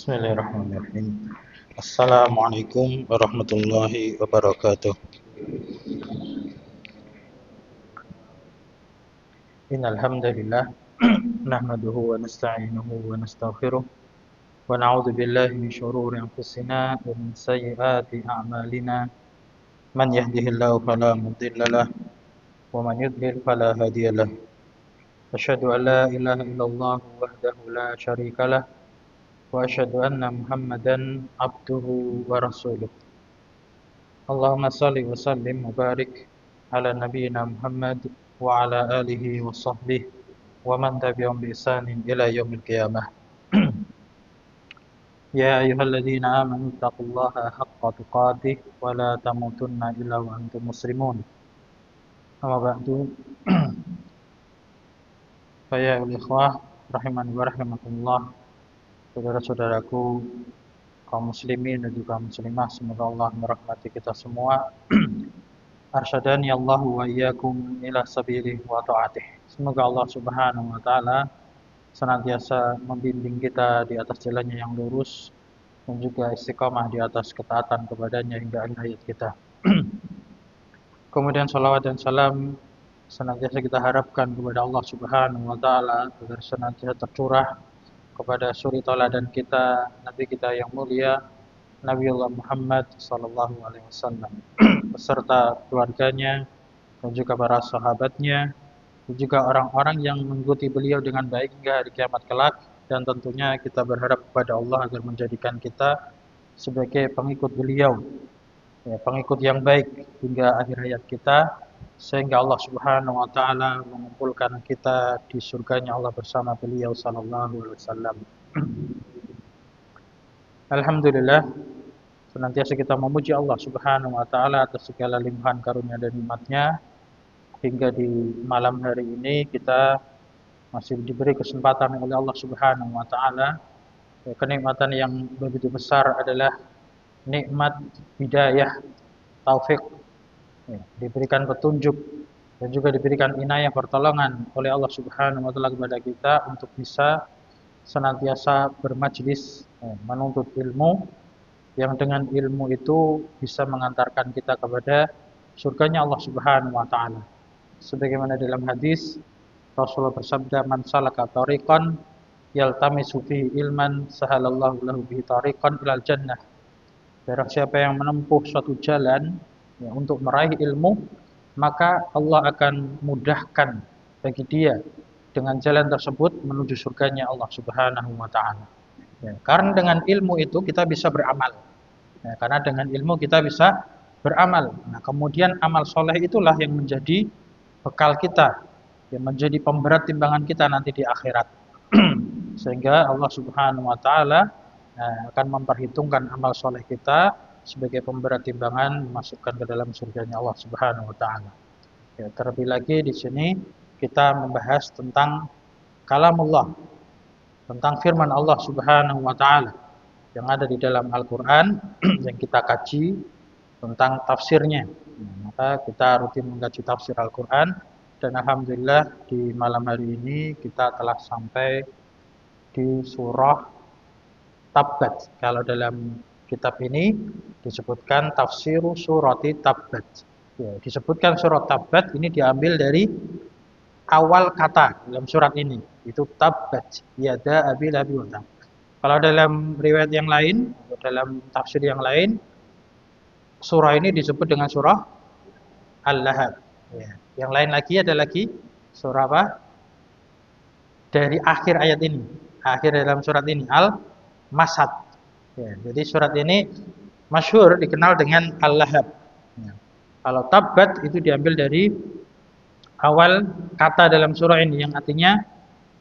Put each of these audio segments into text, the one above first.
Bismillahirrahmanirrahim. Assalamualaikum warahmatullahi wabarakatuh. Innal hamdalillah nahmaduhu wa nasta'inuhu wa nastaghfiruh wa na'udzu billahi min shururi anfusina wa min sayyiati a'malina. Man yahdihillahu fala mudilla lahu wa man yudlil fala hadiya lahu. Asyhadu an la ilaha illallah wahdahu la syarika lahu wa asyhadu anna Muhammadan abduhu wa rasuluh. Allahumma salli wa sallim wa barik ala nabiyyina Muhammad wa ala alihi wa sahbihi wa man tabi'ahum bi ihsanin ila yaumil qiyamah. Ya ayyuhalladzina amanu taqullaha haqqa tuqatih wa la tamutunna illa wa antum muslimun. Amma ba'du. Fa ya ikhwah rahimani wa rahimakumullah. Saudara-saudaraku kaum muslimin dan juga muslimah, semoga Allah merahmati kita semua. Arsyadani Allahu wa iyyakum ila sabilihi wa ta'atih. Semoga Allah Subhanahu wa taala senantiasa membimbing kita di atas jalannya yang lurus dan juga istiqamah di atas ketaatan kepadanya hingga akhir hayat kita. Kemudian salawat dan salam senantiasa kita harapkan kepada Allah Subhanahu wa taala agar senantiasa tercurah kepada suri tauladan kita, Nabi kita yang mulia, Nabiullah Muhammad sallallahu alaihi wasallam, beserta keluarganya dan juga para sahabatnya, dan juga orang-orang yang mengikuti beliau dengan baik hingga hari kiamat kelak. Dan tentunya kita berharap kepada Allah agar menjadikan kita sebagai pengikut beliau, ya, pengikut yang baik hingga akhir hayat kita, sehingga Allah Subhanahu wa taala mengumpulkan kita di surganya Allah bersama beliau sallallahu alaihi wasallam. Alhamdulillah, senantiasa kita memuji Allah Subhanahu wa taala atas segala limpahan karunia dan nikmat-Nya, hingga di malam hari ini kita masih diberi kesempatan oleh Allah Subhanahu wa taala. Kenikmatan yang begitu besar adalah nikmat hidayah, taufik, diberikan petunjuk dan juga diberikan inayah pertolongan oleh Allah Subhanahu wa taala kepada kita untuk bisa senantiasa bermajlis menuntut ilmu, yang dengan ilmu itu bisa mengantarkan kita kepada surganya Allah Subhanahu wa taala. Sebagaimana dalam hadis Rasulullah bersabda, "Man salaka tariqan yaltamisu fihi ilman sahalallahu lahu bihi tariqan ilal jannah." Barang siapa yang menempuh suatu jalan untuk meraih ilmu, maka Allah akan mudahkan bagi dia dengan jalan tersebut menuju surganya Allah Subhanahu wa taala. Karena dengan ilmu itu kita bisa beramal. Karena dengan ilmu kita bisa beramal. Nah, kemudian amal soleh itulah yang menjadi bekal kita, yang menjadi pemberat timbangan kita nanti di akhirat. Sehingga Allah Subhanahu wa taala akan memperhitungkan amal soleh kita sebagai pemberat timbangan masukkan ke dalam surganya Allah Subhanahu wa taala. Ya, terlebih lagi di sini kita membahas tentang kalamullah, tentang firman Allah Subhanahu wa taala yang ada di dalam Al-Qur'an yang kita kaji tentang tafsirnya. Maka kita rutin mengkaji tafsir Al-Qur'an, dan alhamdulillah di malam hari ini kita telah sampai di surah Tabbat. Kalau dalam kitab ini disebutkan tafsiru surati Tabbat. Ya, disebutkan surat Tabbat ini diambil dari awal kata dalam surat ini, itu Tabbat yada abi labi wa tab. Kalau dalam riwayat yang lain, dalam tafsir yang lain, surah ini disebut dengan surah Al-Lahab. Ya. Yang lain lagi ada lagi surah apa? Dari akhir ayat ini, akhir dalam surat ini Al-Masad. Ya, jadi surat ini masyhur dikenal dengan Al-Lahab. Ya. Kalau Tabbat itu diambil dari awal kata dalam surah ini yang artinya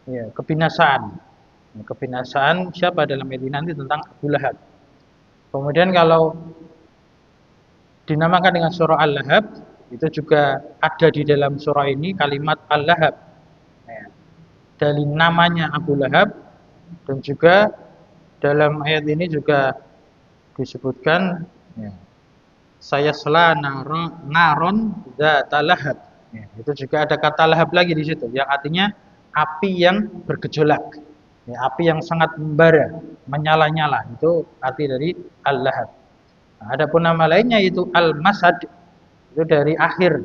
ya, kebinasaan. Kebinasaan siapa dalam ayat ini nanti tentang Abu Lahab. Kemudian kalau dinamakan dengan surah Al-Lahab, itu juga ada di dalam surah ini kalimat Al-Lahab. Ya. Dari namanya Abu Lahab, dan juga dalam ayat ini juga disebutkan ya, sayasla naron dzata lahab. Ya, itu juga ada kata lahab lagi di situ yang artinya api yang bergejolak. Ya, api yang sangat membara, menyala-nyala, itu arti dari Al-Lahab. Nah, adapun nama lainnya itu Al-Masad, itu dari akhir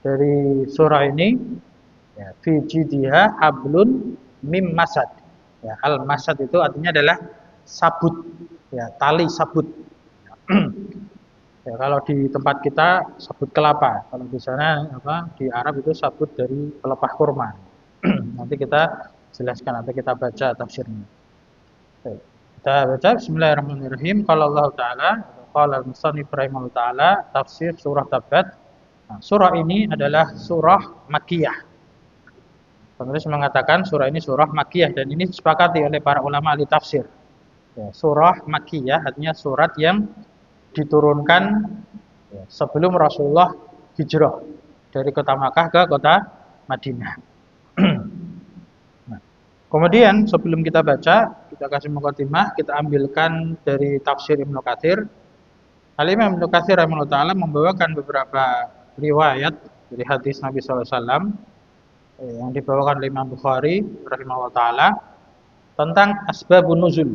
dari surah ini, ya, fi jidha hablun mim masad. Ya, Al-Masad itu artinya adalah sabut, ya, tali sabut. Ya, kalau di tempat kita sabut kelapa, kalau di sana apa di Arab itu sabut dari pelepah kurma. Nanti kita jelaskan atau kita baca tafsirnya. Baik. Kita baca Bismillahirrahmanirrahim. Qala Allah Ta'ala, qala al-musannif rahimahullah taala, tafsir surah Tabbat. Nah, surah ini adalah surah Makkiyah. Penulis mengatakan surah ini surah Makkiyah dan ini disepakati oleh para ulama ahli tafsir. Ya, surah Makkiyah artinya surat yang diturunkan, ya, sebelum Rasulullah hijrah dari kota Makkah ke kota Madinah. Nah, kemudian sebelum kita baca, kita kasih mukadimah, kita ambilkan dari tafsir Ibnu Katsir. Al-Imam Ibnu Katsir rahimahullah taala membawakan beberapa riwayat dari hadis Nabi sallallahu alaihi wasallam yang dibawakan oleh Imam Bukhari rahimahullah taala tentang asbabun nuzul.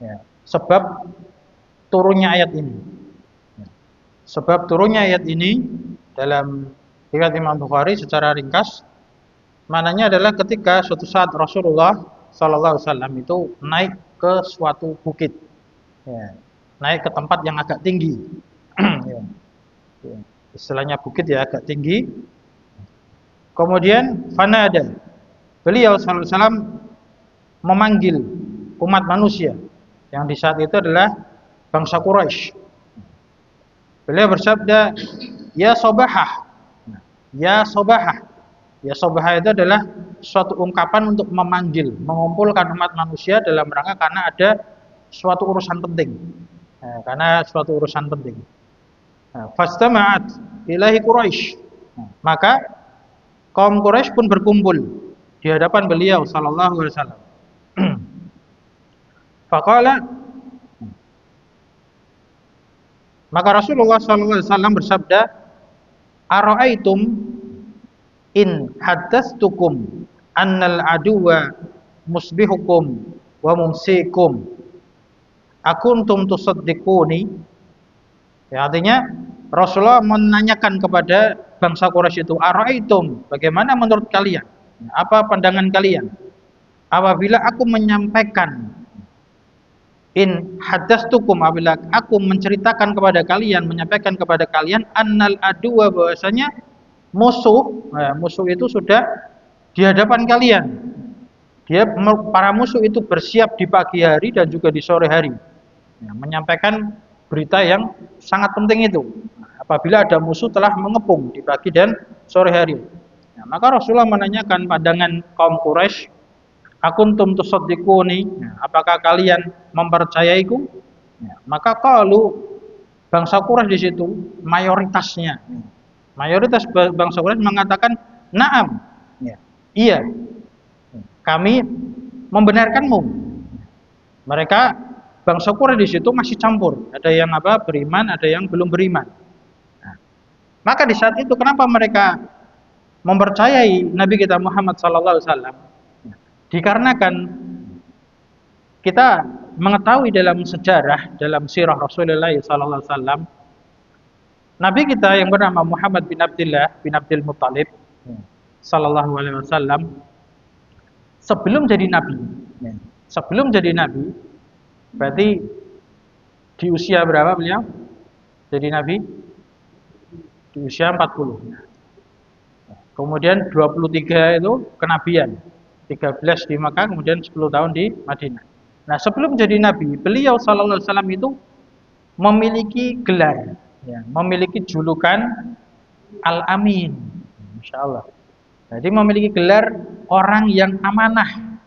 Ya, sebab turunnya ayat ini. Ya, sebab turunnya ayat ini dalam riwayat Imam Bukhari secara ringkas, maknanya adalah ketika suatu saat Rasulullah sallallahu alaihi wasallam itu naik ke suatu bukit. Ya, naik ke tempat yang agak tinggi. Ya, ya, istilahnya bukit ya agak tinggi. Kemudian fanada, beliau sallallahu alaihi wasallam memanggil umat manusia yang di saat itu adalah bangsa Quraisy. Beliau bersabda, ya sobahah. Ya sobahah. Ya sobahah itu adalah suatu ungkapan untuk memanggil, mengumpulkan umat manusia dalam rangka karena ada suatu urusan penting. Nah, karena suatu urusan penting. Nah, fastama'at ilahi Quraisy. Nah, maka kaum Quraisy pun berkumpul di hadapan beliau sallallahu alaihi wasallam. Faqala, maka Rasulullah sallallahu alaihi wasallam bersabda, "Ara'aitum in haddatstukum annal aduwa musbihukum wa mumsikum akuntum tusaddiquni?" Ya, artinya Rasulullah menanyakan kepada bangsa Quraisy itu, "Ara'aitum, bagaimana menurut kalian? Apa pandangan kalian apabila aku menyampaikan, in haddastukum, apabila aku menceritakan kepada kalian, menyampaikan kepada kalian, annal aduwa, bahwasanya musuh, musuh itu sudah di hadapan kalian. Para musuh itu bersiap di pagi hari dan juga di sore hari." Ya, menyampaikan berita yang sangat penting itu. Apabila ada musuh telah mengepung di pagi dan sore hari. Ya, maka Rasulullah menanyakan pandangan kaum Quraisy, akuntum tusaddiquni, apakah kalian mempercayaiku? Ya, maka kalau bangsa Quraisy di situ mayoritas bangsa Quraisy mengatakan na'am, ya, iya, kami membenarkanmu. Mereka bangsa Quraisy di situ masih campur, ada yang beriman, ada yang belum beriman. Nah, maka di saat itu kenapa mereka mempercayai Nabi kita Muhammad SAW? Dikarenakan kita mengetahui dalam sejarah, dalam sirah Rasulullah SAW, Nabi kita yang bernama Muhammad bin Abdullah bin Abdul Muttalib Sallallahu Alaihi Wasallam, sebelum jadi Nabi, berarti di usia berapa beliau jadi Nabi? Di usia 40. Kemudian 23 itu kenabian, 13 di Makkah, kemudian 10 tahun di Madinah. Nah, sebelum jadi Nabi, beliau sallallahu alaihi wasallam itu memiliki gelar, ya, memiliki julukan Al-Amin. Masya Allah. Jadi memiliki gelar orang yang amanah,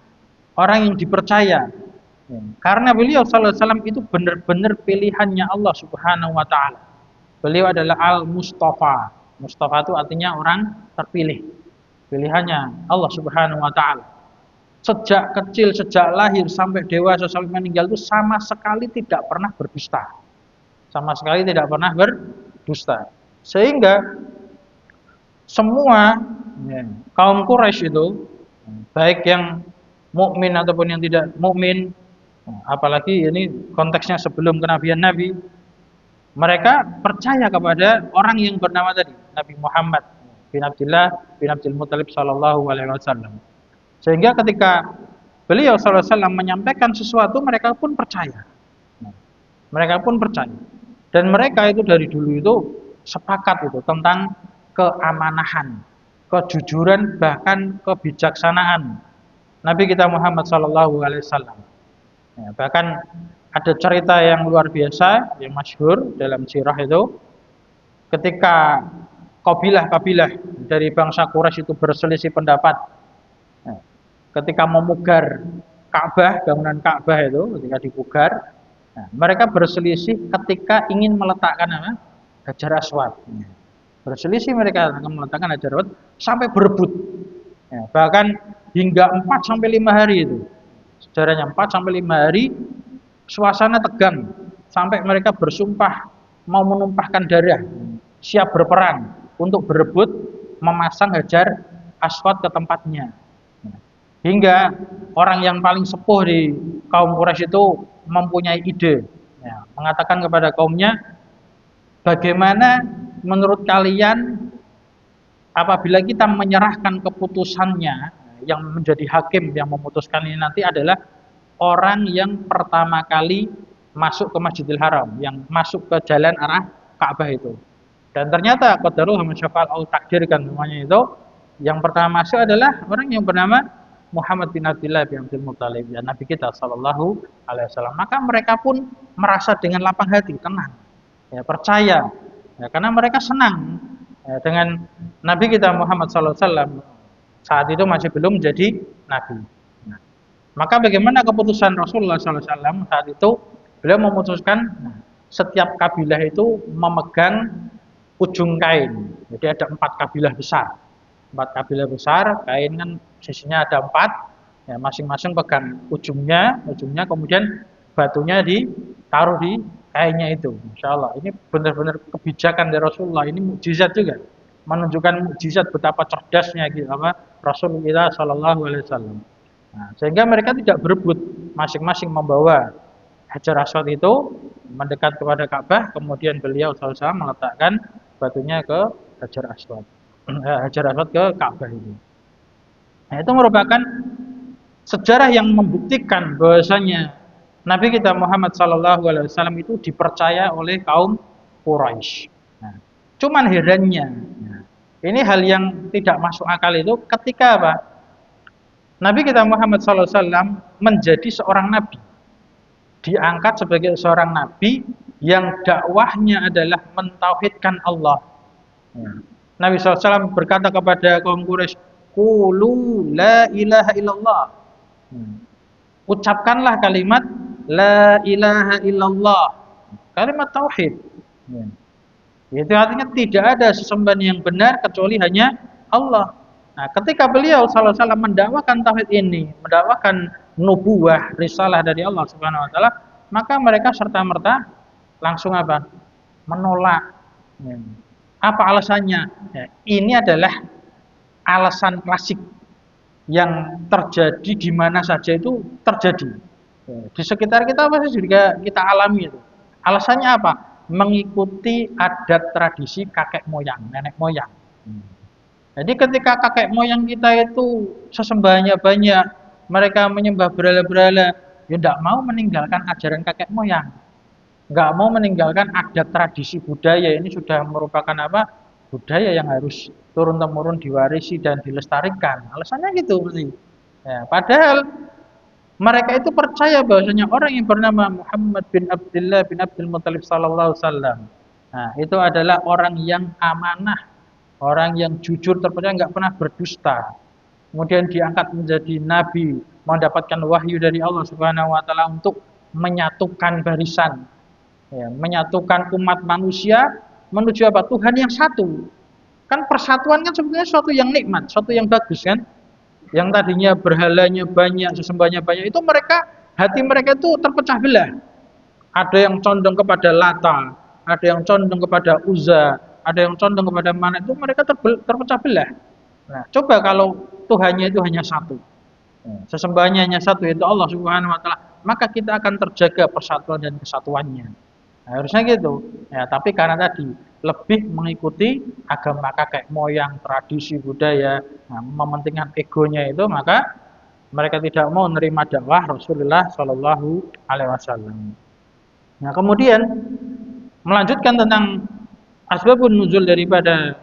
orang yang dipercaya. Ya, karena beliau sallallahu alaihi wasallam itu benar-benar pilihannya Allah Subhanahu wa taala. Beliau adalah Al-Mustafa. Mustafa itu artinya orang terpilih. Pilihannya Allah Subhanahu wa taala. Sejak kecil, sejak lahir sampai dewasa sampai meninggal itu sama sekali tidak pernah berdusta. Sama sekali tidak pernah berdusta. Sehingga semua, ya, kaum Quraisy itu, baik yang mukmin ataupun yang tidak mukmin, apalagi ini konteksnya sebelum kenabian Nabi, mereka percaya kepada orang yang bernama tadi, Nabi Muhammad bin Abdullah bin Abdul Muthalib sallallahu alaihi wasallam. Sehingga ketika beliau sallallahu alaihi wasallam menyampaikan sesuatu, mereka pun percaya. Mereka pun percaya. Dan mereka itu dari dulu itu sepakat itu tentang keamanahan, kejujuran, bahkan kebijaksanaan Nabi kita Muhammad sallallahu alaihi wasallam. Ya, bahkan ada cerita yang luar biasa yang masyhur dalam sirah itu, ketika kabilah-kabilah dari bangsa Quraisy itu berselisih pendapat, ya, ketika memugar Ka'bah, bangunan Ka'bah itu ketika dipugar, nah, mereka berselisih ketika ingin meletakkan apa? Hajar Aswad. Ya. Berselisih mereka akan meletakkan Hajar Aswad sampai berebut. Ya, bahkan hingga 4 sampai 5 hari itu. Sejarahnya 4 sampai 5 hari suasana tegang sampai mereka bersumpah mau menumpahkan darah, siap berperang untuk berebut memasang Hajar Aswad ke tempatnya. Hingga orang yang paling sepuh di kaum Quraisy itu mempunyai ide, ya, mengatakan kepada kaumnya, bagaimana menurut kalian apabila kita menyerahkan keputusannya, yang menjadi hakim yang memutuskan ini nanti adalah orang yang pertama kali masuk ke Masjidil Haram, yang masuk ke jalan arah Ka'bah itu. Dan ternyata qadarullah masyafa'al Allah takdirkan semuanya itu, yang pertama masuk adalah orang yang bernama Muhammad bin Abdullah bin Abdul Muthalib, ya, Nabi kita sallallahu alaihi wasallam. Maka mereka pun merasa dengan lapang hati, tenang, ya, percaya, ya, karena mereka senang, ya, dengan Nabi kita Muhammad sallallahu alaihi wasallam. Saat itu masih belum menjadi nabi. Nah, maka bagaimana keputusan Rasulullah sallallahu alaihi wasallam saat itu? Beliau memutuskan setiap kabilah itu memegang ujung kain. Jadi ada 4 kabilah besar. 4 kabilah besar, kain kan sisinya ada 4, ya, masing-masing pegang ujungnya, kemudian batunya ditaruh di kainnya itu. Insya Allah ini benar-benar kebijakan dari Rasulullah, ini mukjizat juga, menunjukkan mukjizat betapa cerdasnya gitu apa Rasulullah Shallallahu Alaihi Wasallam. Nah, sehingga mereka tidak berebut, masing-masing membawa Hajar Aswad itu mendekat kepada Ka'bah, kemudian beliau sallallahu alaihi wasallam meletakkan batunya ke Hajar Aswad. Hajar Aswad ke Ka'bah itu. Nah, itu merupakan sejarah yang membuktikan bahwasanya Nabi kita Muhammad Sallallahu Alaihi Wasallam itu dipercaya oleh kaum Quraisy. Nah, cuman herannya, ini hal yang tidak masuk akal itu ketika apa? Nabi kita Muhammad Sallallahu Alaihi Wasallam menjadi seorang nabi, diangkat sebagai seorang nabi yang dakwahnya adalah mentauhidkan Allah. Nabi SAW berkata kepada kaum Quraisy, "Qulu la ilaha illallah." Ucapkanlah kalimat la ilaha illallah, kalimat tauhid. Itu artinya tidak ada sesembahan yang benar kecuali hanya Allah. Nah, ketika beliau sallallahu alaihi wasallam mendakwakan tauhid ini, mendakwakan nubuwah, risalah dari Allah Subhanahu wa taala, maka mereka serta-merta langsung apa? Menolak. Apa alasannya? Ya, ini adalah alasan klasik yang terjadi di mana saja itu terjadi. Ya, di sekitar kita pasti juga kita alami itu. Alasannya apa? Mengikuti adat tradisi kakek moyang, nenek moyang. Jadi ketika kakek moyang kita itu sesembahannya banyak, mereka menyembah berhala-berhala, ya tidak mau meninggalkan ajaran kakek moyang, nggak mau meninggalkan adat tradisi budaya. Ini sudah merupakan apa? Budaya yang harus turun-temurun diwarisi dan dilestarikan. Alasannya gitu. Ya, padahal mereka itu percaya bahwasanya orang yang bernama Muhammad bin Abdullah bin Abdul Muthalib sallallahu alaihi wasallam, nah, itu adalah orang yang amanah, orang yang jujur, terpercaya, nggak pernah berdusta. Kemudian diangkat menjadi nabi, mendapatkan wahyu dari Allah Subhanahu wa taala untuk menyatukan barisan, ya, menyatukan umat manusia menuju apa? Tuhan yang satu. Kan persatuan kan sebenarnya suatu yang nikmat, suatu yang bagus kan? Yang tadinya berhalanya banyak, sesembahnya banyak, itu mereka, hati mereka itu terpecah belah. Ada yang condong kepada Lata, ada yang condong kepada Uzza, ada yang condong kepada mana, itu mereka terpecah belah. Nah, coba kalau Tuhannya itu hanya satu, Sesembahannya hanya satu, yaitu Allah Subhanahu wa taala, maka kita akan terjaga persatuan dan kesatuannya. Nah, harusnya gitu. Ya, tapi karena tadi lebih mengikuti agama kakek moyang, tradisi budaya, nah, mementingkan egonya itu, maka mereka tidak mau menerima dakwah Rasulullah Shallallahu Alaihi Wasallam. Nah, kemudian melanjutkan tentang asbabun nuzul daripada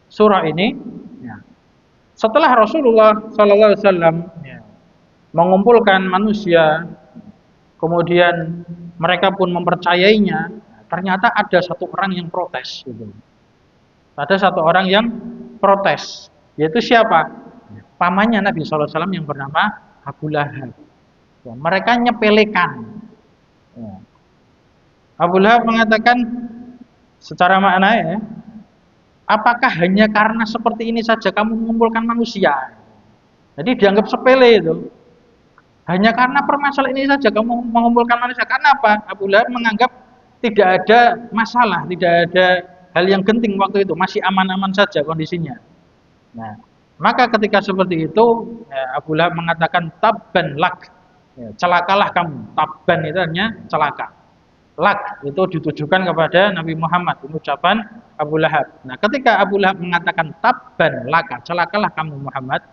surah ini, ya, setelah Rasulullah Shallallahu Alaihi Wasallam mengumpulkan manusia, kemudian mereka pun mempercayainya, ternyata ada satu orang yang protes. Gitu. Ada satu orang yang protes, yaitu siapa? Pamannya Nabi Shallallahu Alaihi Wasallam yang bernama Abu Lahab. Ya, mereka nyepelekan. Ya. Abu Lahab mengatakan secara makna, ya, apakah hanya karena seperti ini saja kamu mengumpulkan manusia? Jadi dianggap sepele itu. Hanya karena permasalahan ini saja kamu mengumpulkan manusia. Karena apa? Abu Lahab menganggap tidak ada masalah, tidak ada hal yang genting waktu itu, masih aman-aman saja kondisinya. Nah, maka ketika seperti itu, ya, Abu Lahab mengatakan tabban lak, ya, celakalah kamu. Tabban itu artinya celaka. Lak itu ditujukan kepada Nabi Muhammad, ini ucapan Abu Lahab. Nah, ketika Abu Lahab mengatakan tabban laka, celakalah kamu Muhammad,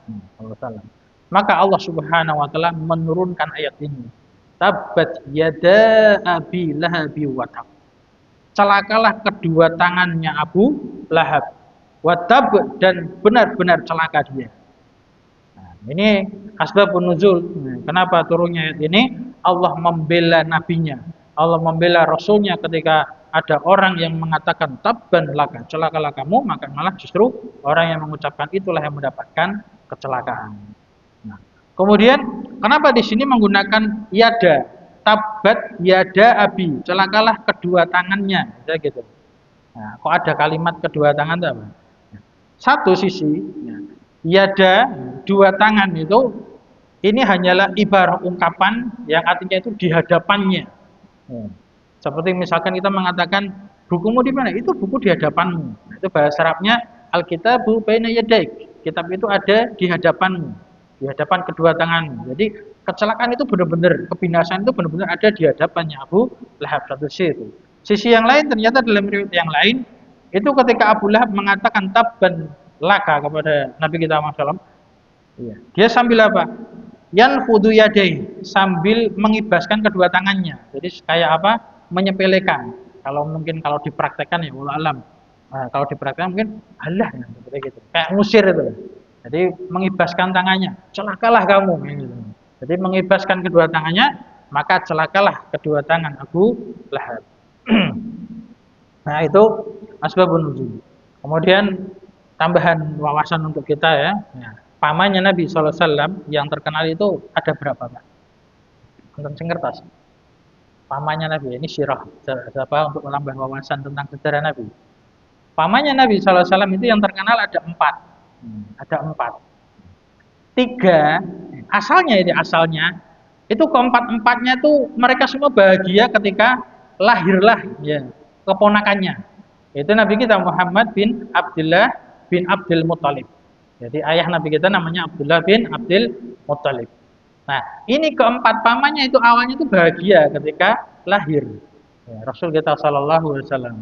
maka Allah Subhanahu wa taala menurunkan ayat ini. Tabbat yada abi lahabi wa tab. Celakalah kedua tangannya Abu Lahab. Wa tab, dan benar-benar celaka dia. Nah, ini asbabun nuzul. Kenapa turunnya ayat ini? Allah membela nabinya. Allah membela rasulnya ketika ada orang yang mengatakan tabban laka, celakalah kamu, maka malah justru orang yang mengucapkan itulah yang mendapatkan kecelakaan. Nah, kemudian kenapa di sini menggunakan yada? Tabbat yada abi, celakalah kedua tangannya, ya gitu. Nah, kok ada kalimat kedua tangan itu apa? Satu sisi, yada, dua tangan itu, ini hanyalah ibarat ungkapan yang artinya itu di hadapannya. Seperti misalkan kita mengatakan bukumu di mana? Itu buku di hadapanmu. Nah, itu bahasa Arabnya Alkitabu baina yadaik. Kitab itu ada di hadapanmu, di hadapan kedua tanganmu. Jadi kecelakaan itu benar-benar, kebinasaan itu benar-benar ada di hadapannya Abu Lahab. Satu sisi itu. Sisi yang lain ternyata dalam riwayat yang lain itu ketika Abu Lahab mengatakan tabban laka kepada Nabi kita Muhammad, dia sambil apa? Yanfudu yadai, sambil mengibaskan kedua tangannya. Jadi kayak apa? Menyepelekan. Kalau mungkin kalau dipraktekkan ya wallahu alam. Nah, kalau dipraktekkan mungkin alah ya, seperti gitu. Kayak ngusir itu. Jadi mengibaskan tangannya, celakalah kamu gitu. Jadi mengibaskan kedua tangannya, maka celakalah kedua tangan Abu Lahab. Nah, itu asbabun nuzul. Kemudian tambahan wawasan untuk kita ya. Pamannya Nabi SAW yang terkenal itu ada berapa, Pak? Tentang kertas. Pamannya Nabi, ini sirah, apa untuk menambah wawasan tentang sejarah Nabi. Pamannya Nabi SAW itu yang terkenal ada 4. Ada 4. 3, asalnya itu keempat-empatnya itu mereka semua bahagia ketika lahirlah ya keponakannya. Itu Nabi kita Muhammad bin Abdullah bin Abdul Muttalib. Jadi ayah Nabi kita namanya Abdullah bin Abdul Muttalib. Nah, ini keempat pamannya itu awalnya itu bahagia ketika lahir. Ya, Rasul kita Shallallahu Alaihi Wasallam.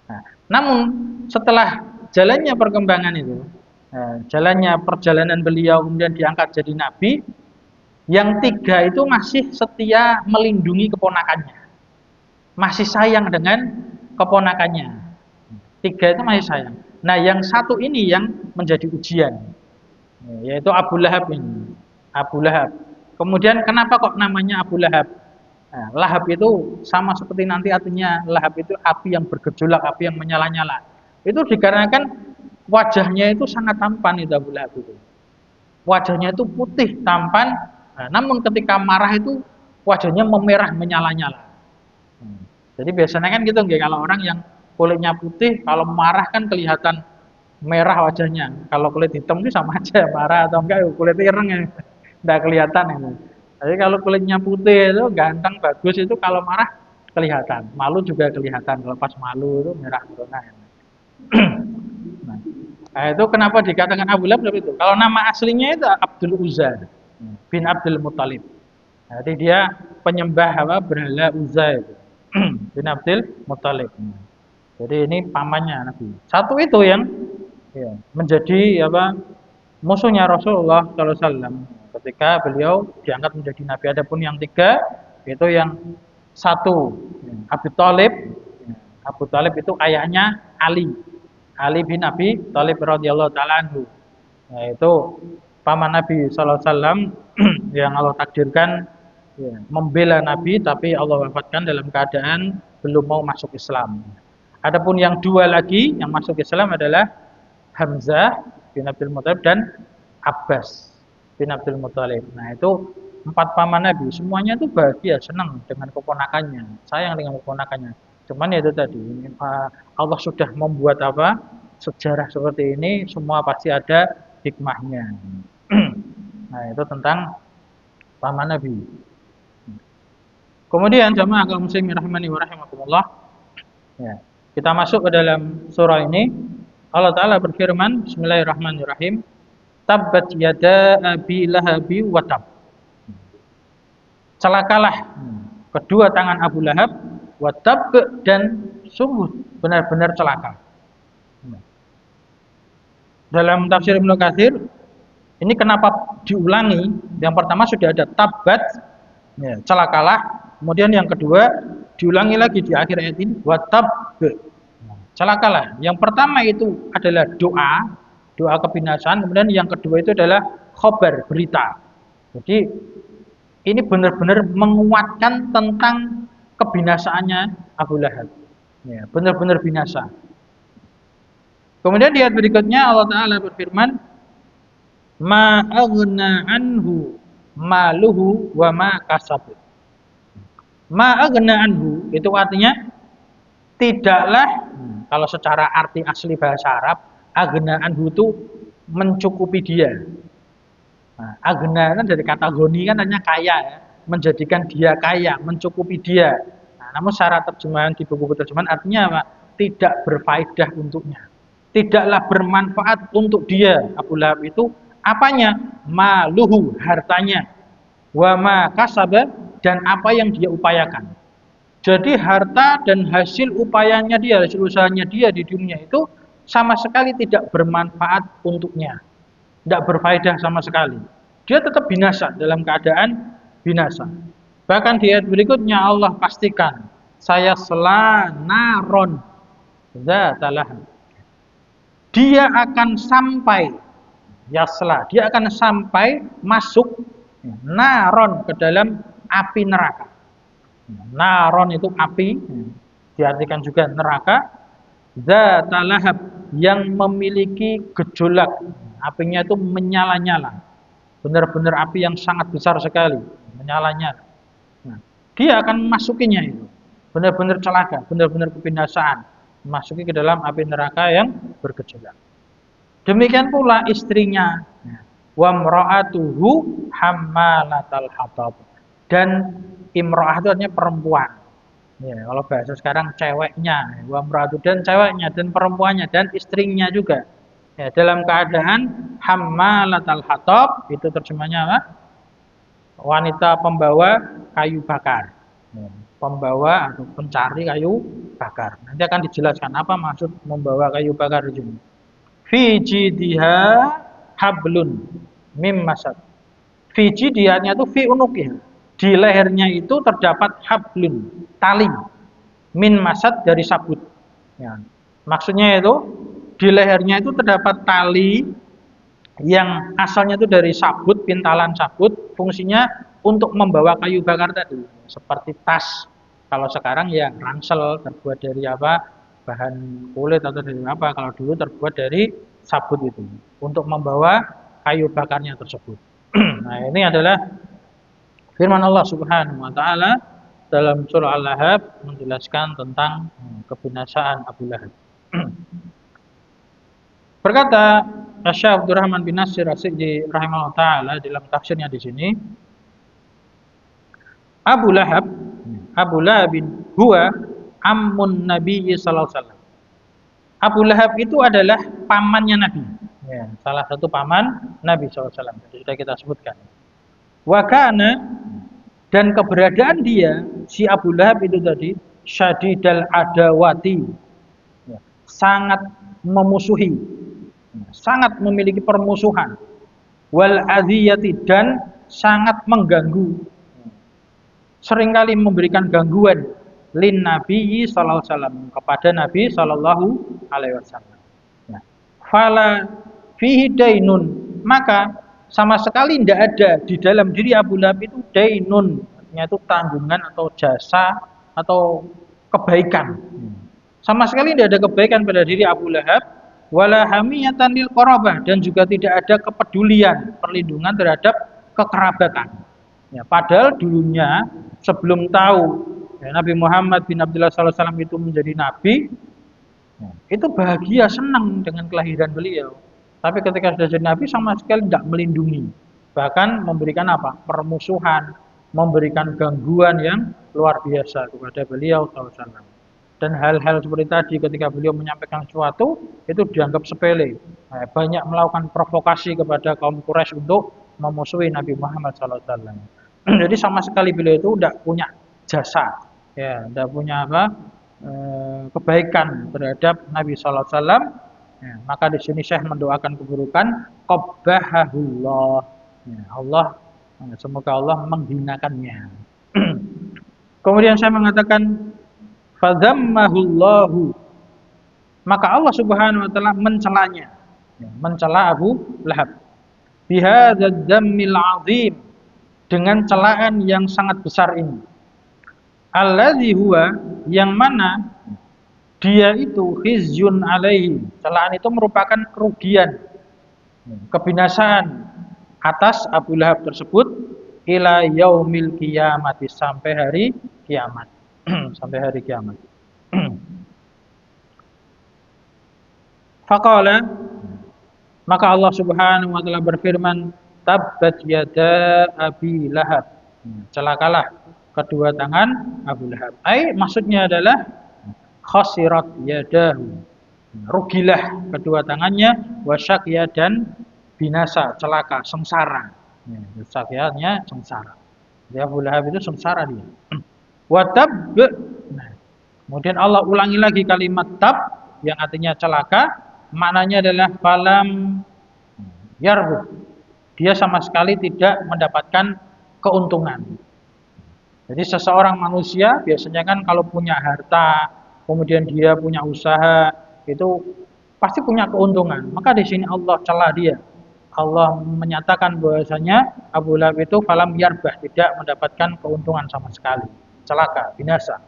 Nah, namun setelah jalannya perkembangan itu, jalannya perjalanan beliau kemudian diangkat jadi nabi, yang 3 itu masih setia melindungi keponakannya, masih sayang dengan keponakannya. 3 itu masih sayang. Nah, yang 1 ini yang menjadi ujian, yaitu Abu Lahab ini. Abu Lahab. Kemudian kenapa kok namanya Abu Lahab? Nah, Lahab itu sama seperti nanti artinya Lahab itu api yang bergejolak, api yang menyala-nyala. Itu dikarenakan wajahnya itu sangat tampan itu Abu Lahab itu. Wajahnya itu putih, tampan. Nah, namun ketika marah itu wajahnya memerah, menyala-nyala. Jadi biasanya kan gitu, kalau orang yang kulitnya putih, kalau marah kan kelihatan merah wajahnya. Kalau kulit hitam itu sama aja marah atau enggak, kulit ireng ya, enggak kelihatan itu. Jadi kalau kulitnya putih itu ganteng bagus, itu kalau marah kelihatan, malu juga kelihatan. Kalau pas malu itu merah merona. Nah, Nah, itu kenapa dikatakan Abu Lahab seperti itu? Kalau nama aslinya itu Abdul Uzza bin Abdul Muttalib. Jadi dia penyembah apa? Berhala Uzza itu. bin Abdul Muttalib. Jadi ini pamannya Nabi. Satu itu yang ya, menjadi apa? Musuhnya Rasulullah SAW ketika beliau diangkat menjadi nabi. Adapun yang tiga itu yang satu Abu Thalib. Abu Thalib itu ayahnya Ali. Ali bin Abi Thalib radhiyallahu taala anhu. Yaitu paman Nabi SAW yang Allah takdirkan ya, membela Nabi tapi Allah wafatkan dalam keadaan belum mau masuk Islam. Adapun yang dua lagi yang masuk Islam adalah Hamzah bin Abdul Muthalib dan Abbas bin Abdul Muthalib. Nah, itu empat paman Nabi, semuanya itu bahagia, senang dengan keponakannya, sayang dengan keponakannya. Cuman ya itu tadi, Allah sudah membuat apa? Sejarah seperti ini, semua pasti ada hikmahnya. Nah, itu tentang paman Nabi. Kemudian jamaah kaum muslimin rahimani wa rahimakumullah. Ya, kita masuk ke dalam surah ini. Allah Ta'ala berfirman, Bismillahirrahmanirrahim, Tabbat yada abi lahabi wa tab. Celakalah kedua tangan Abu Lahab wa tab, dan sungguh benar-benar celaka. Dalam tafsir Ibnu Katsir, ini kenapa diulangi? Yang pertama sudah ada tabbat, ya, celakalah. Kemudian yang kedua diulangi lagi di akhir ayat ini, wa tab, celakalah. Yang pertama itu adalah doa kebinasaan, kemudian yang kedua itu adalah khobar, berita. Jadi ini benar-benar menguatkan tentang kebinasaannya Abu Lahab. Ya, benar-benar binasa. Kemudian di ayat berikutnya Allah Ta'ala berfirman, Ma aghna anhu maluhu wa ma kasab. Ma aghna anhu itu artinya tidaklah, kalau secara arti asli bahasa Arab, aghna anhu itu mencukupi dia. Nah, aghna kan dari kata goni kan artinya kaya ya, menjadikan dia kaya, mencukupi dia. Nah, namun secara terjemahan di buku terjemahan artinya apa? Tidak berfaedah untuknya. Tidaklah bermanfaat untuk dia. Abu Lahab itu apanya? Maluhu, hartanya. Wa ma kasaba, dan apa yang dia upayakan. Jadi harta dan hasil upayanya dia, hasil usahanya dia di dunia itu sama sekali tidak bermanfaat untuknya. Tidak berfaedah sama sekali. Dia tetap binasa, dalam keadaan binasa. Bahkan di ayat berikutnya Allah pastikan, saya naron dzatalah. Dia akan sampai, yasla, dia akan sampai masuk naron ke dalam api neraka. Naron itu api, diartikan juga neraka. Dzatalahab, yang memiliki gejolak, apinya itu menyala-nyala, benar-benar api yang sangat besar sekali, menyala-nyala. Nah, dia akan masukinya itu, benar-benar celaka, benar-benar kebinasaan, masuki ke dalam api neraka yang bergejolak. Demikian pula istrinya, wa mra'atuhu hammalatal hatab, dan imra'ah itu artinya perempuan. Ya, kalau bahasa sekarang ceweknya, wa mra'atu, dan ceweknya, dan perempuannya, dan istrinya juga. Ya, dalam keadaan hammalatal hatab, itu terjemahnya apa? Wanita pembawa kayu bakar. Ya, pembawa atau pencari kayu bakar. Nanti akan dijelaskan apa maksud membawa kayu bakar di sini. Fi jidha hablun mim masad. Fi jidihanya itu fi unukiha. Di lehernya itu terdapat hablun, tali, min masad, dari sabut. Ya. Maksudnya itu di lehernya itu terdapat tali yang asalnya itu dari sabut, pintalan sabut, fungsinya untuk membawa kayu bakar tadi, seperti tas. Kalau sekarang ya ransel, terbuat dari apa? Bahan kulit atau dari apa? Kalau dulu terbuat dari sabut itu, untuk membawa kayu bakarnya tersebut. Nah, ini adalah firman Allah Subhanahu wa taala dalam surah Al-Lahab menjelaskan tentang kebinasaan Abu Lahab. Berkata Syekh Abdurrahman bin Nasir As-Sa'di rahimahullah taala dalam tafsirnya di sini, Abu Lahab bin huwa ammun Nabi sallallahu alaihi wasallam. Abu Lahab itu adalah pamannya Nabi. Ya, salah satu paman Nabi SAW. Sudah kita sebutkan. Wa kana, dan keberadaan dia si Abu Lahab itu tadi syadidal adawati, ya, sangat memusuhi, sangat memiliki permusuhan, wal adhiyati, dan sangat mengganggu, seringkali memberikan gangguan lin Nabi sallallahu alaihi wasallam, kepada Nabi sallallahu alaihi wasallam. Ya. Fala fihi dainun, maka sama sekali tidak ada di dalam diri Abu Lahab itu dainun, artinya itu tanggungan atau jasa atau kebaikan. Sama sekali tidak ada kebaikan pada diri Abu Lahab, wala hamiyatan lil qarabah, dan juga tidak ada kepedulian, perlindungan terhadap kekerabatan. Ya, padahal dulunya sebelum tahu ya, Nabi Muhammad bin Abdullah SAW itu menjadi nabi, ya, itu bahagia, senang dengan kelahiran beliau. Tapi ketika sudah jadi nabi sama sekali tidak melindungi, bahkan memberikan apa? Permusuhan, memberikan gangguan yang luar biasa kepada beliau SAW. Dan hal-hal seperti tadi ketika beliau menyampaikan sesuatu itu dianggap sepele. Nah, banyak melakukan provokasi kepada kaum Quraisy untuk memusuhi Nabi Muhammad SAW. Jadi sama sekali beliau itu tidak punya jasa, ya, tidak punya apa kebaikan terhadap Nabi Sallallahu Alaihi Wasallam. Ya, maka di sini Syekh mendoakan keburukan, qabbahahullah. Ya, Allah, semoga Allah menghinakannya. Kemudian saya mengatakan, fadhammahullahu, maka Allah Subhanahu Wa Taala mencelanya, ya, mencela Abu Lahab. Bihadzal dhammil azim, dengan celaan yang sangat besar ini. Alladzi huwa, yang mana dia itu khizyun alaihi, celaan itu merupakan kerugian, kebinasaan atas Abu Lahab tersebut, ila yaumil qiyamati, sampai hari kiamat. Sampai hari kiamat. Faqala, maka Allah Subhanahu wa taala berfirman, tabbat yada Abi Lahab, celakalah kedua tangan Abu Lahab. Maksudnya adalah khasirat yadahu, rugilah kedua tangannya, wasyaqya, dan binasa, celaka, sengsara. Syakyanya sengsara. Jadi Abu Lahab itu sengsara dia. Watab, nah, kemudian Allah ulangi lagi kalimat tab yang artinya celaka, maknanya adalah falam yarbu, dia sama sekali tidak mendapatkan keuntungan. Jadi seseorang manusia biasanya kan kalau punya harta, kemudian dia punya usaha, itu pasti punya keuntungan. Maka di sini Allah celah dia. Allah menyatakan bahwasanya Abu Lahab itu falam yarbah, tidak mendapatkan keuntungan sama sekali. Celaka, binasa.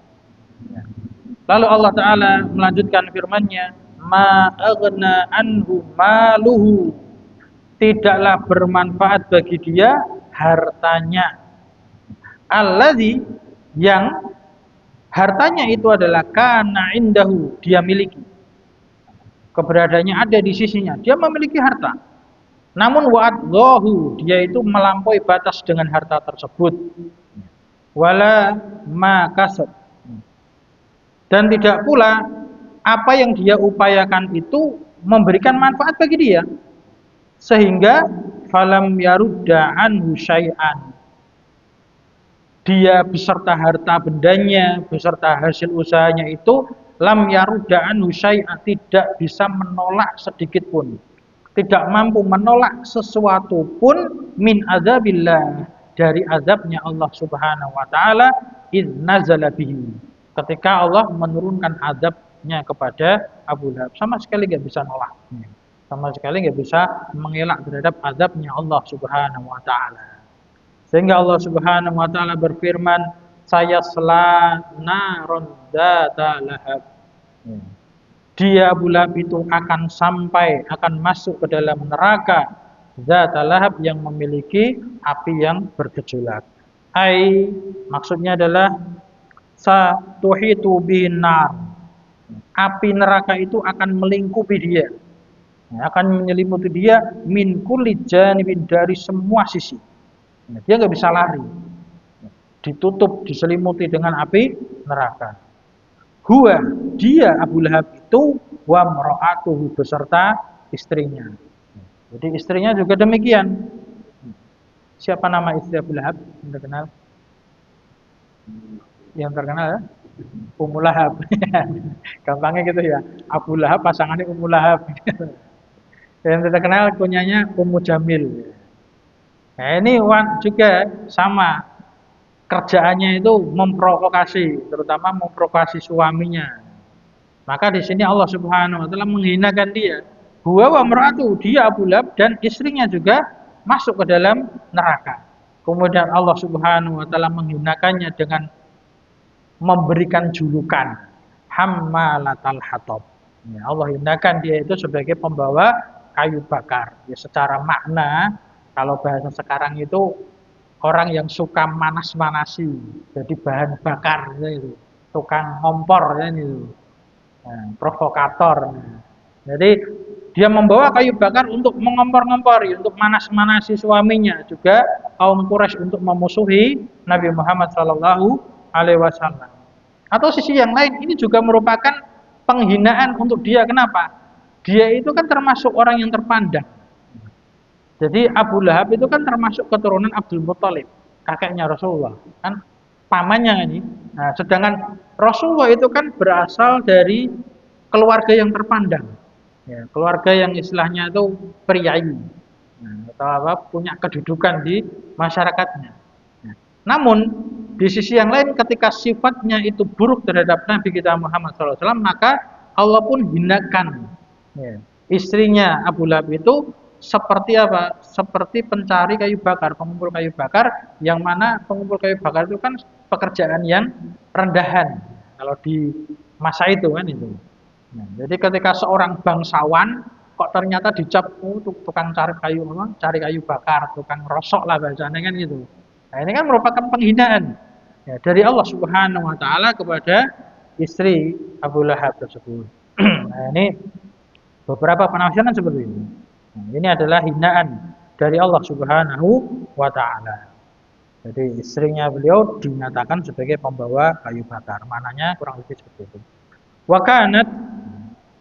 Lalu Allah Ta'ala melanjutkan firman-Nya, ma aghna anhu maluhu, tidaklah bermanfaat bagi dia hartanya. Alladzi, yang hartanya itu adalah kana indahu, dia miliki. Keberadaannya ada di sisinya, dia memiliki harta. Namun wa'adzahu, dia itu melampaui batas dengan harta tersebut. Wala ma kasab, dan tidak pula apa yang dia upayakan itu memberikan manfaat bagi dia, sehingga falam yarudda anhu syai'an, dia beserta harta bendanya, beserta hasil usahanya itu lam yarudda anhu syai'an, tidak bisa menolak sedikit pun, tidak mampu menolak sesuatu pun min azabillah, dari azabnya Allah Subhanahu wa taala, idz nazala bihi, ketika Allah menurunkan azabnya kepada Abu Lahab, sama sekali enggak bisa nolak. Sama sekali enggak bisa mengelak terhadap azabnya Allah Subhanahu wa taala. Sehingga Allah Subhanahu wa taala berfirman, sayasla naron dzata lahab. Dia Abu Lahab itu akan masuk ke dalam neraka Zat lahab, yang memiliki api yang bergejolak. Maksudnya adalah satuhitu bin nar, api neraka itu akan melingkupi dia, akan menyelimuti dia min kulli janibin, dari semua sisi. Dia nggak bisa lari, ditutup, diselimuti dengan api neraka. Huwa, dia Abu Lahab itu, wa mra'atuhu, beserta istrinya. Jadi istrinya juga demikian. Siapa nama istri Abu Lahab yang terkenal? Yang terkenal ya? Ummu Lahab. Gampangnya gitu ya. Abu Lahab pasangannya Ummu Lahab. Yang terkenal kunyanya Ummu Jamil. Nah ini juga sama, kerjaannya itu memprovokasi, terutama memprovokasi suaminya. Maka di sini Allah Subhanahu wa taala menghinakan dia. Huwa wa mar'atu, dia Abu Lahab dan istrinya juga masuk ke dalam neraka. Kemudian Allah Subhanahu wa taala menghinakannya dengan memberikan julukan Hammalatal Hatab. Ya, Allah hinakan dia itu sebagai pembawa kayu bakar. Ya, secara makna kalau bahasa sekarang itu orang yang suka manas-manasi, jadi bahan bakar itu, tukang ngompor ya itu, nah, provokator. Jadi dia membawa kayu bakar untuk mengompor-ngompori, untuk manas-manasi suaminya, juga kaum Quraisy untuk memusuhi Nabi Muhammad Sallallahu Alaihi Wasallam. Atau sisi yang lain ini juga merupakan penghinaan untuk dia. Kenapa? Dia itu kan termasuk orang yang terpandang. Jadi Abu Lahab itu kan termasuk keturunan Abdul Muthalib, kakeknya Rasulullah, kan pamannya ini. Nah, sedangkan Rasulullah itu kan berasal dari keluarga yang terpandang, ya, keluarga yang istilahnya itu priai, nah, atau apa, punya kedudukan di masyarakatnya. Nah, namun di sisi yang lain, ketika sifatnya itu buruk terhadap Nabi kita Muhammad SAW, maka Allah pun hinakan, ya, istrinya Abu Lahab itu. Seperti apa? Seperti pencari kayu bakar, pengumpul kayu bakar, yang mana pengumpul kayu bakar itu kan pekerjaan yang rendahan kalau di masa itu kan itu. Nah, jadi ketika seorang bangsawan kok ternyata dicap tukang cari kayu apa? Cari kayu bakar, tukang rosok lah bahasanya kan gitu. Nah, ini kan merupakan penghinaan ya, dari Allah Subhanahu wa taala kepada istri Abu Lahab tersebut. Nah, ini beberapa penafsiran seperti ini. Nah, ini adalah hinaan dari Allah Subhanahu wa taala. Jadi istrinya beliau dinyatakan sebagai pembawa kayu bakar. Mananya kurang lebih seperti itu. Wa kanat,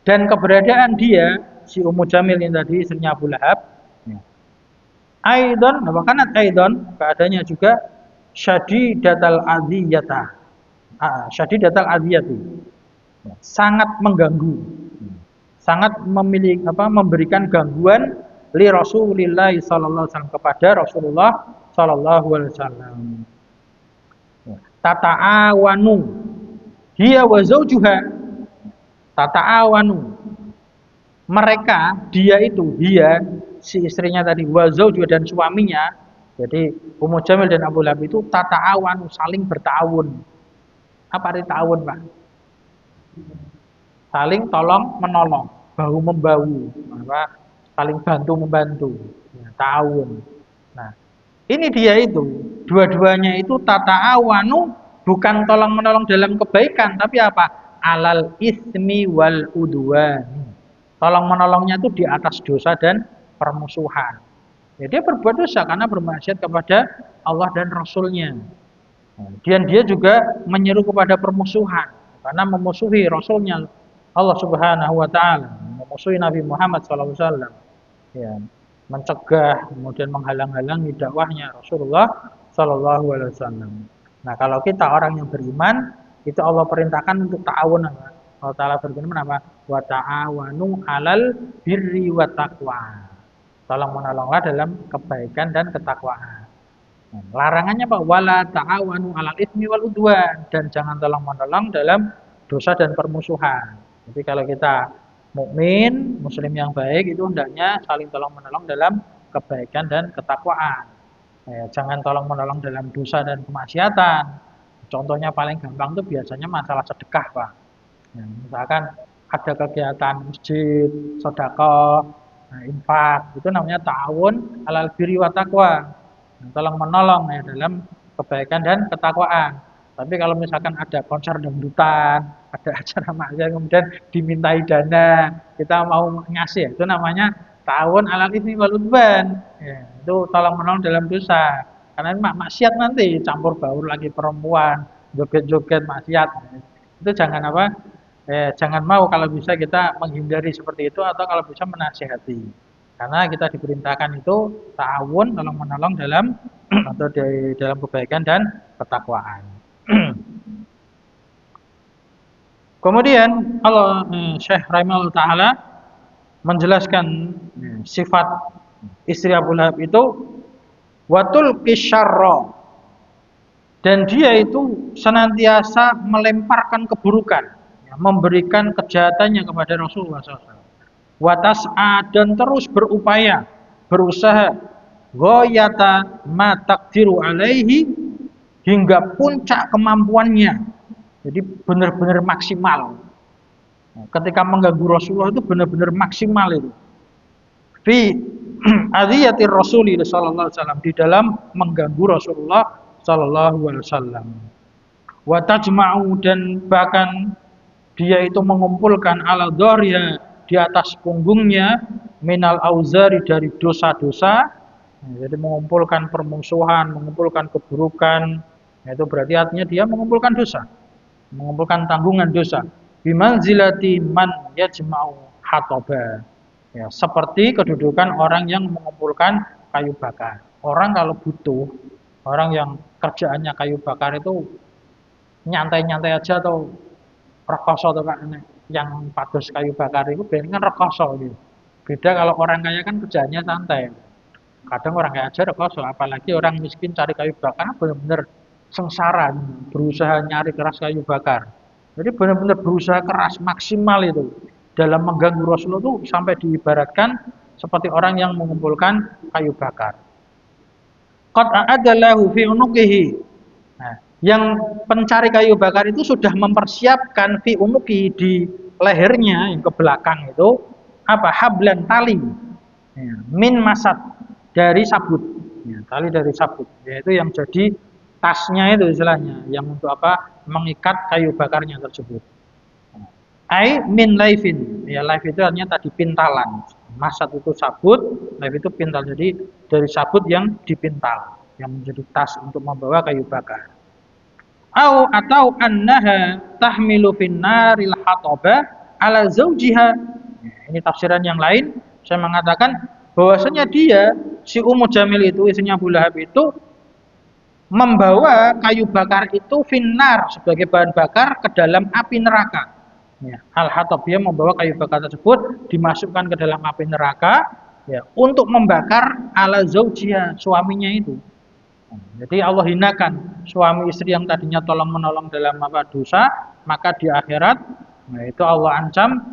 dan keberadaan dia si Ummu Jamil ini tadi istrinya Abu Lahab. Aidon, wa kanat aidon, keadaannya juga syadidatal adiyata. Syadidatal adiyati. Sangat mengganggu. Sangat memberikan gangguan li Rasulillah sallallahu alaihi wasallam, kepada Rasulullah sallallahu alaihi wasallam. Tata'awanu hiya wa zawjuha. Tata'awanu, mereka, dia itu, dia si istrinya tadi, wa zawjuha, dan suaminya. Jadi Ummu Jamil dan Abu Lahab itu tata'awanu, saling bertawun. Apa arti ta'awun, Pak? Saling tolong menolong, bahu membahu, saling bantu membantu, ya, ta'awun. Nah, ini dia itu, dua-duanya itu tata'awanu, bukan tolong menolong dalam kebaikan, tapi apa? Alal ismi wal udwan. Tolong menolongnya itu di atas dosa dan permusuhan. Ya, dia berbuat dosa karena bermaksiat kepada Allah dan Rasulnya. Dan dia juga menyeru kepada permusuhan karena memusuhi Rasulnya Allah Subhanahu wa taala, memusuhi Nabi Muhammad SAW, ya, mencegah kemudian menghalang-halangi dakwahnya Rasulullah Sallallahu Alaihi Wasallam. Nah, kalau kita orang yang beriman, itu Allah perintahkan untuk ta'awun. Allah Taala berfirman apa? Wa ta'awanu 'alal birri wa taqwa. Tolong menolonglah dalam kebaikan dan ketakwaan. Nah, larangannya apa? Wala ta'awanu 'alal itsmi wal udwan, dan jangan tolong menolong dalam dosa dan permusuhan. Jadi kalau kita mukmin, muslim yang baik, itu hendaknya saling tolong menolong dalam kebaikan dan ketakwaan. Ya, jangan tolong menolong dalam dosa dan kemaksiatan. Contohnya paling gampang itu biasanya masalah sedekah, Pak. Ya, misalkan ada kegiatan masjid, sedekah, infak, itu namanya ta'awun 'alal birri wa taqwa. Tolong menolong ya dalam kebaikan dan ketakwaan. Tapi kalau misalkan ada konser dangdutan, ada acara maksiat kemudian dimintai dana, kita mau ngasih, itu namanya ta'awun 'alal itsmi wal udwan. Ya, itu tolong menolong dalam dosa. Karena ini maksiat nanti campur baur lagi perempuan, joget-joget maksiat. Itu jangan apa? Jangan mau kalau bisa kita menghindari seperti itu atau kalau bisa menasihati. Karena kita diperintahkan itu ta'awun, tolong menolong dalam atau dalam kebaikan dan ketakwaan. Kemudian Allah Syekh Rahimahullah Ta'ala menjelaskan sifat istri Abu Lahab itu watul kisyarra, dan dia itu senantiasa melemparkan keburukan, memberikan kejahatannya kepada Rasulullah SAW. Watas'a, dan terus berupaya, berusaha, ghayata ma taqdiru alaihi, hingga puncak kemampuannya. Jadi benar-benar maksimal. Ketika mengganggu Rasulullah itu benar-benar maksimal itu. Fi adiyatir Rasulullah sallallahu alaihi wasallam, di dalam mengganggu Rasulullah sallallahu alaihi wasallam. Wa tajma'u, dan bahkan dia itu mengumpulkan ala dhariha, di atas punggungnya, minal auzari, dari dosa-dosa. Jadi mengumpulkan permusuhan, mengumpulkan keburukan. Itu berarti artinya dia mengumpulkan dosa, mengumpulkan tanggungan dosa. Bimanzilati man yajma'u hataba. Ya, seperti kedudukan orang yang mengumpulkan kayu bakar. Orang kalau butuh, orang yang kerjaannya kayu bakar itu nyantai-nyantai aja atau rekoso atau yang pados kayu bakar itu biasanya kan rekoso gitu. Beda kalau orang kaya kan kerjaannya santai. Kadang orang kaya aja rekoso, apalagi orang miskin cari kayu bakar benar-benar sengsara, berusaha nyari keras kayu bakar. Jadi benar-benar berusaha keras, maksimal itu. Dalam mengganggu Rasulullah itu sampai diibaratkan seperti orang yang mengumpulkan kayu bakar. Qad a'adalahu fi unuqihi. Nah, yang pencari kayu bakar itu sudah mempersiapkan fi unuqihi, di lehernya yang ke belakang itu apa? Hablan, tali. Ya, min masad, dari sabut. Ya, tali dari sabut. Yaitu yang jadi tasnya itu istilahnya, yang untuk apa? Mengikat kayu bakarnya tersebut. Ai min laifin. Ya, laif itu artinya tadi pintalan. Masad itu sabut, laif itu pintal. Jadi dari sabut yang dipintal, yang menjadi tas untuk membawa kayu bakar. Atau annaha tahmilu finnaril hataba ala zaujiha. Ya, ini tafsiran yang lain. Saya mengatakan bahwasanya dia, si Ummu Jamil itu, istrinya Abu Lahab itu, membawa kayu bakar itu finnar, sebagai bahan bakar ke dalam api neraka. Ya, al-hatab, dia membawa kayu bakar tersebut dimasukkan ke dalam api neraka, ya, untuk membakar ala zaujiha, suaminya itu. Jadi Allah hinakan suami istri yang tadinya tolong menolong dalam apa dosa, maka di akhirat, nah itu Allah ancam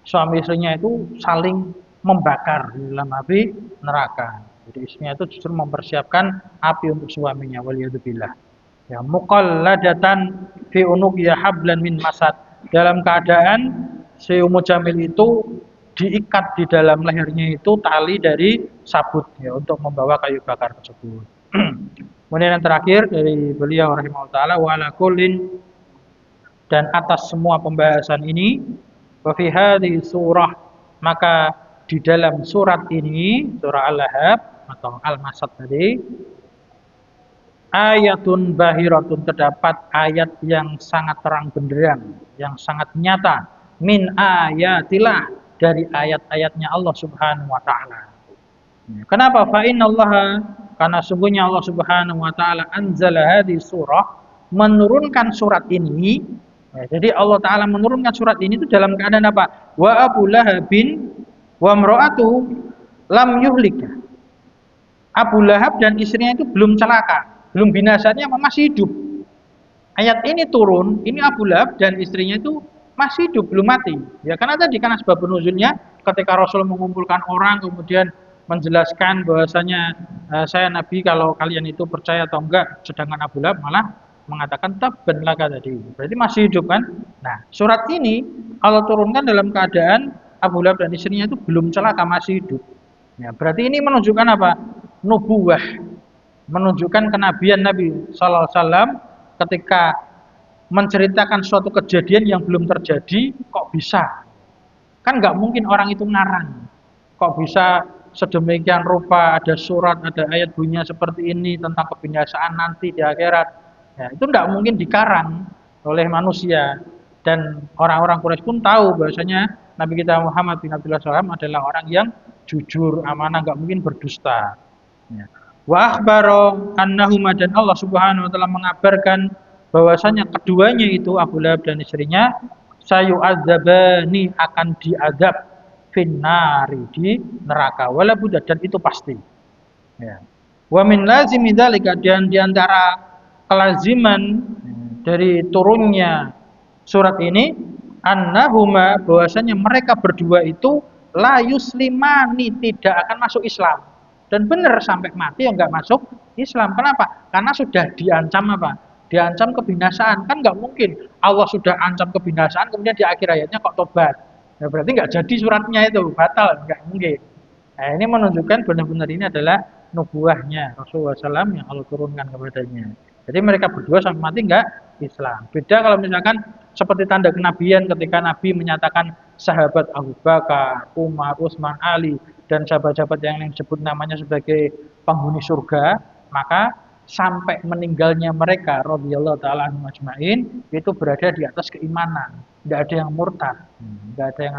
suami istrinya itu saling membakar di dalam api neraka. Jadi istrinya itu justru mempersiapkan api untuk suaminya, waliyadzubillah. Ya, muqalladatan fi unuqiya hablan min masad, dalam keadaan si Ummu Jamil itu diikat di dalam lehernya itu tali dari sabut, ya, untuk membawa kayu bakar tersebut. Kemudian yang terakhir dari beliau rahimahullah taala, wa ala kullin, dan atas semua pembahasan ini, wa fi hadhihi surah, maka di dalam surat ini, surah Al-Lahab atau Al-Masad tadi, ayatun bahiratun, terdapat ayat yang sangat terang benderang, yang sangat nyata, min ayatillah, dari ayat-ayatnya Allah Subhanahu wa taala. Kenapa? Fa innallaha, karena sungguhnya Allah Subhanahu wa taala anzala hadhihi surah, menurunkan surat ini. Ya, jadi Allah taala menurunkan surat ini itu dalam keadaan apa? Wa Abu Lahabin wa imra'atuhu lam yuhlika. Abu Lahab dan istrinya itu belum celaka, belum binasanya, masih hidup. Ayat ini turun, ini Abu Lahab dan istrinya itu masih hidup, belum mati. Ya, karena tadi kan sebab nuzulnya ketika Rasul mengumpulkan orang kemudian menjelaskan bahwasanya saya Nabi, kalau kalian itu percaya atau enggak, sedangkan Abu Lahab malah mengatakan tabban laka tadi. Berarti masih hidup kan? Nah, surat ini Allah turunkan dalam keadaan Abu Lahab dan istrinya itu belum celaka, masih hidup. Ya, berarti ini menunjukkan apa? Nubuwah, menunjukkan kenabian Nabi sallallahu alaihi wasallam ketika menceritakan suatu kejadian yang belum terjadi, kok bisa? Kan nggak mungkin orang itu ngarang. Kok bisa sedemikian rupa ada surat, ada ayat bunyinya seperti ini tentang kebinasaan nanti di akhirat. Ya, itu nggak mungkin dikarang oleh manusia. Dan orang-orang Quraisy pun tahu bahwasanya Nabi kita Muhammad bin Abdullah SAW adalah orang yang jujur, amanah, nggak mungkin berdusta. Ya. Wa akhbaro annahuma, dan Allah Subhanahu wa taala mengabarkan bahwasanya keduanya itu Abu Lahab dan istrinya sayu'adzabani, akan diadab finnari, di neraka, wala budda, dan itu pasti. Ya. Wa min lazimi dzalika, dan di antara kelaziman dari turunnya surat ini annahuma, bahwasanya mereka berdua itu la yuslimani, tidak akan masuk Islam. Dan benar sampai mati ya nggak masuk Islam. Kenapa? Karena sudah diancam apa? Diancam kebinasaan. Kan nggak mungkin Allah sudah ancam kebinasaan kemudian di akhir ayatnya kok tobat. Ya berarti nggak jadi suratnya itu, batal, nggak mungkin. Nah, ini menunjukkan benar-benar ini adalah nubuahnya Rasulullah SAW yang Allah turunkan kepadanya. Jadi mereka berdua sampai mati nggak Islam. Beda kalau misalkan seperti tanda kenabian ketika Nabi menyatakan sahabat Abu Bakar, Umar, Utsman, Ali, dan sahabat-sahabat yang disebut namanya sebagai penghuni surga, maka sampai meninggalnya mereka radhiyallahu taala anhum ajmain itu berada di atas keimanan, nggak ada yang murtad, nggak ada yang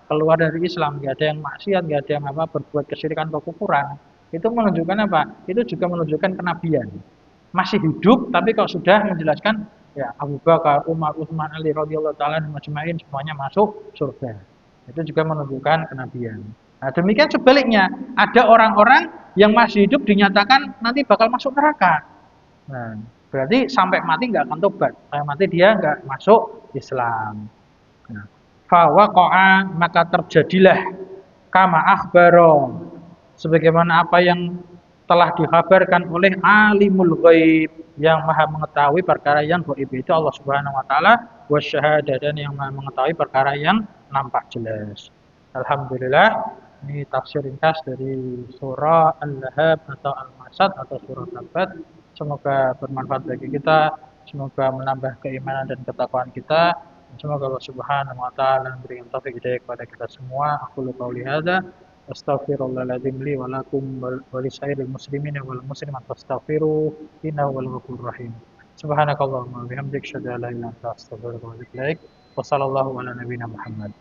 keluar dari Islam, nggak ada yang maksiat, nggak ada yang berbuat kesyirikan atau kekufuran. Itu menunjukkan apa? Itu juga menunjukkan kenabian. Masih hidup tapi kalau sudah menjelaskan ya Abu Bakar, Umar, Utsman, Ali radhiyallahu taala anhum ajmain semuanya masuk surga. Itu juga menunjukkan kenabian. Nah, demikian sebaliknya, ada orang-orang yang masih hidup dinyatakan nanti bakal masuk neraka. Nah, berarti sampai mati nggak akan tobat. Sampai mati dia nggak masuk Islam. Nah, fawaqa'a, maka terjadilah kama akhbaro, sebagaimana apa yang telah dikabarkan oleh alimul ghaib, yang maha mengetahui perkara yang gaib, itu Allah Subhanahu wa taala, wasyahadah, dan yang maha mengetahui perkara yang nampak jelas. Alhamdulillah, ini tafsir ringkas dari surah Al-Lahab atau Al-Masad atau surah Tabat. Semoga bermanfaat bagi kita, semoga menambah keimanan dan ketakwaan kita. Semoga Allah Subhanahu wa taala memberikan taufik hidayah kepada kita semua. Aku qouli hadza, astaghfirullahaladzim li wa lakum wa lisairil muslimin wal muslimat, fastaghfiru innahu wal ghafurur rahim. Subhanakallahumma wa bihamdika, asyhadu an la ilaha illa anta, astaghfiruka wa atubu ilaik. Wassallallahu ala nabiyyina Muhammad.